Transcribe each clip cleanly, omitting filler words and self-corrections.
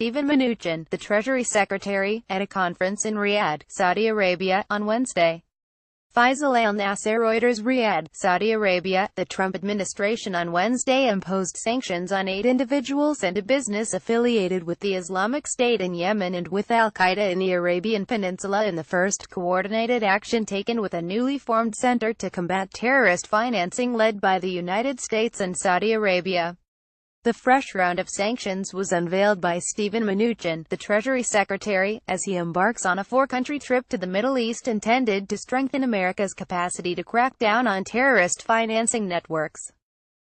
Steven Mnuchin, the Treasury Secretary, at a conference in Riyadh, Saudi Arabia, on Wednesday. Faisal Al NasserReuters RIYADH, Saudi Arabia. The Trump administration on Wednesday imposed sanctions on 8 individuals and a business affiliated with the Islamic State in Yemen and with Al-Qaeda in the Arabian Peninsula in the first coordinated action taken with a newly formed center to combat terrorist financing led by the United States and Saudi Arabia. The fresh round of sanctions was unveiled by Steven Mnuchin, the Treasury Secretary, as he embarks on a 4-country trip to the Middle East intended to strengthen America's capacity to crack down on terrorist financing networks.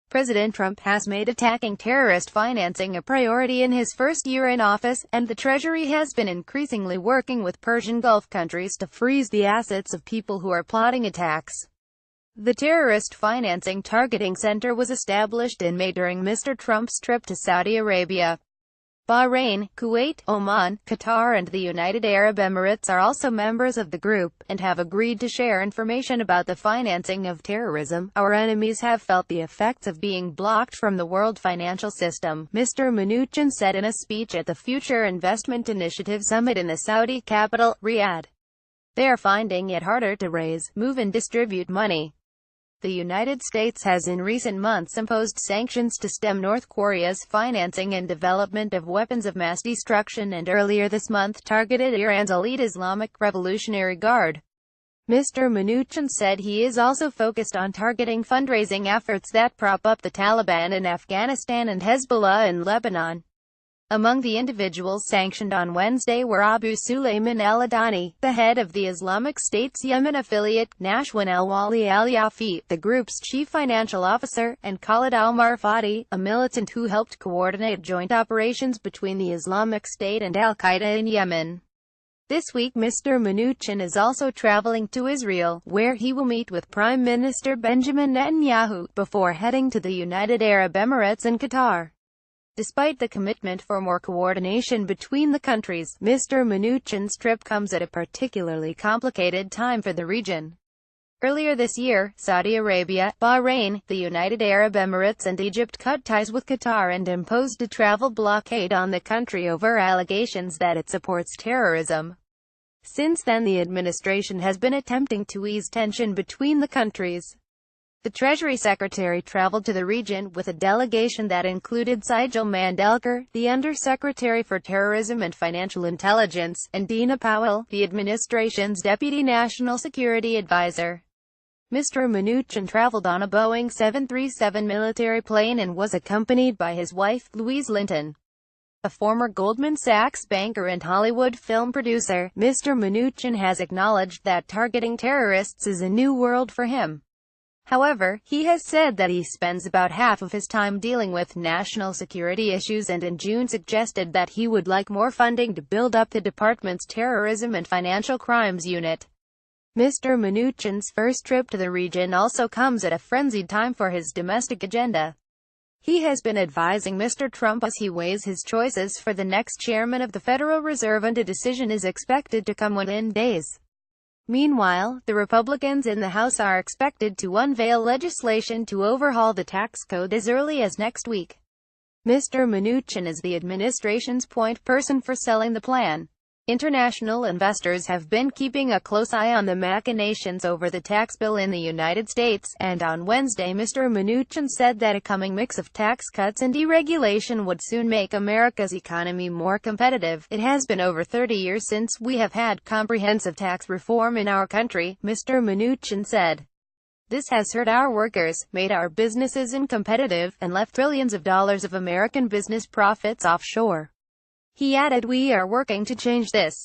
President Trump has made attacking terrorist financing a priority in his first year in office, and the Treasury has been increasingly working with Persian Gulf countries to freeze the assets of people who are plotting attacks. The Terrorist Financing Targeting Center was established in May during Mr. Trump's trip to Saudi Arabia. Bahrain, Kuwait, Oman, Qatar and the United Arab Emirates are also members of the group, and have agreed to share information about the financing of terrorism. Our enemies have felt the effects of being blocked from the world financial system, Mr. Mnuchin said in a speech at the Future Investment Initiative Summit in the Saudi capital, Riyadh. They are finding it harder to raise, move and distribute money. The United States has in recent months imposed sanctions to stem North Korea's financing and development of weapons of mass destruction and earlier this month targeted Iran's elite Islamic Revolutionary Guard. Mr. Mnuchin said he is also focused on targeting fundraising efforts that prop up the Taliban in Afghanistan and Hezbollah in Lebanon. Among the individuals sanctioned on Wednesday were Abu Sulayman al-Adani, the head of the Islamic State's Yemen affiliate, Nashwan al-Wali al-Yafi, the group's chief financial officer, and Khalid al-Marfadi, a militant who helped coordinate joint operations between the Islamic State and Al-Qaeda in Yemen. This week Mr. Mnuchin is also traveling to Israel, where he will meet with Prime Minister Benjamin Netanyahu, before heading to the United Arab Emirates and Qatar. Despite the commitment for more coordination between the countries, Mr. Mnuchin's trip comes at a particularly complicated time for the region. Earlier this year, Saudi Arabia, Bahrain, the United Arab Emirates and Egypt cut ties with Qatar and imposed a travel blockade on the country over allegations that it supports terrorism. Since then the administration has been attempting to ease tension between the countries. The Treasury Secretary traveled to the region with a delegation that included Sigel Mandelker, the Under-Secretary for Terrorism and Financial Intelligence, and Dina Powell, the administration's Deputy National Security Advisor. Mr. Mnuchin traveled on a Boeing 737 military plane and was accompanied by his wife, Louise Linton. A former Goldman Sachs banker and Hollywood film producer, Mr. Mnuchin has acknowledged that targeting terrorists is a new world for him. However, he has said that he spends about half of his time dealing with national security issues and in June suggested that he would like more funding to build up the department's terrorism and financial crimes unit. Mr. Mnuchin's first trip to the region also comes at a frenzied time for his domestic agenda. He has been advising Mr. Trump as he weighs his choices for the next chairman of the Federal Reserve, and a decision is expected to come within days. Meanwhile, the Republicans in the House are expected to unveil legislation to overhaul the tax code as early as next week. Mr. Mnuchin is the administration's point person for selling the plan. International investors have been keeping a close eye on the machinations over the tax bill in the United States, and on Wednesday Mr. Mnuchin said that a coming mix of tax cuts and deregulation would soon make America's economy more competitive. It has been over 30 years since we have had comprehensive tax reform in our country, Mr. Mnuchin said. This has hurt our workers, made our businesses uncompetitive, and left trillions of dollars of American business profits offshore. He added, "We are working to change this."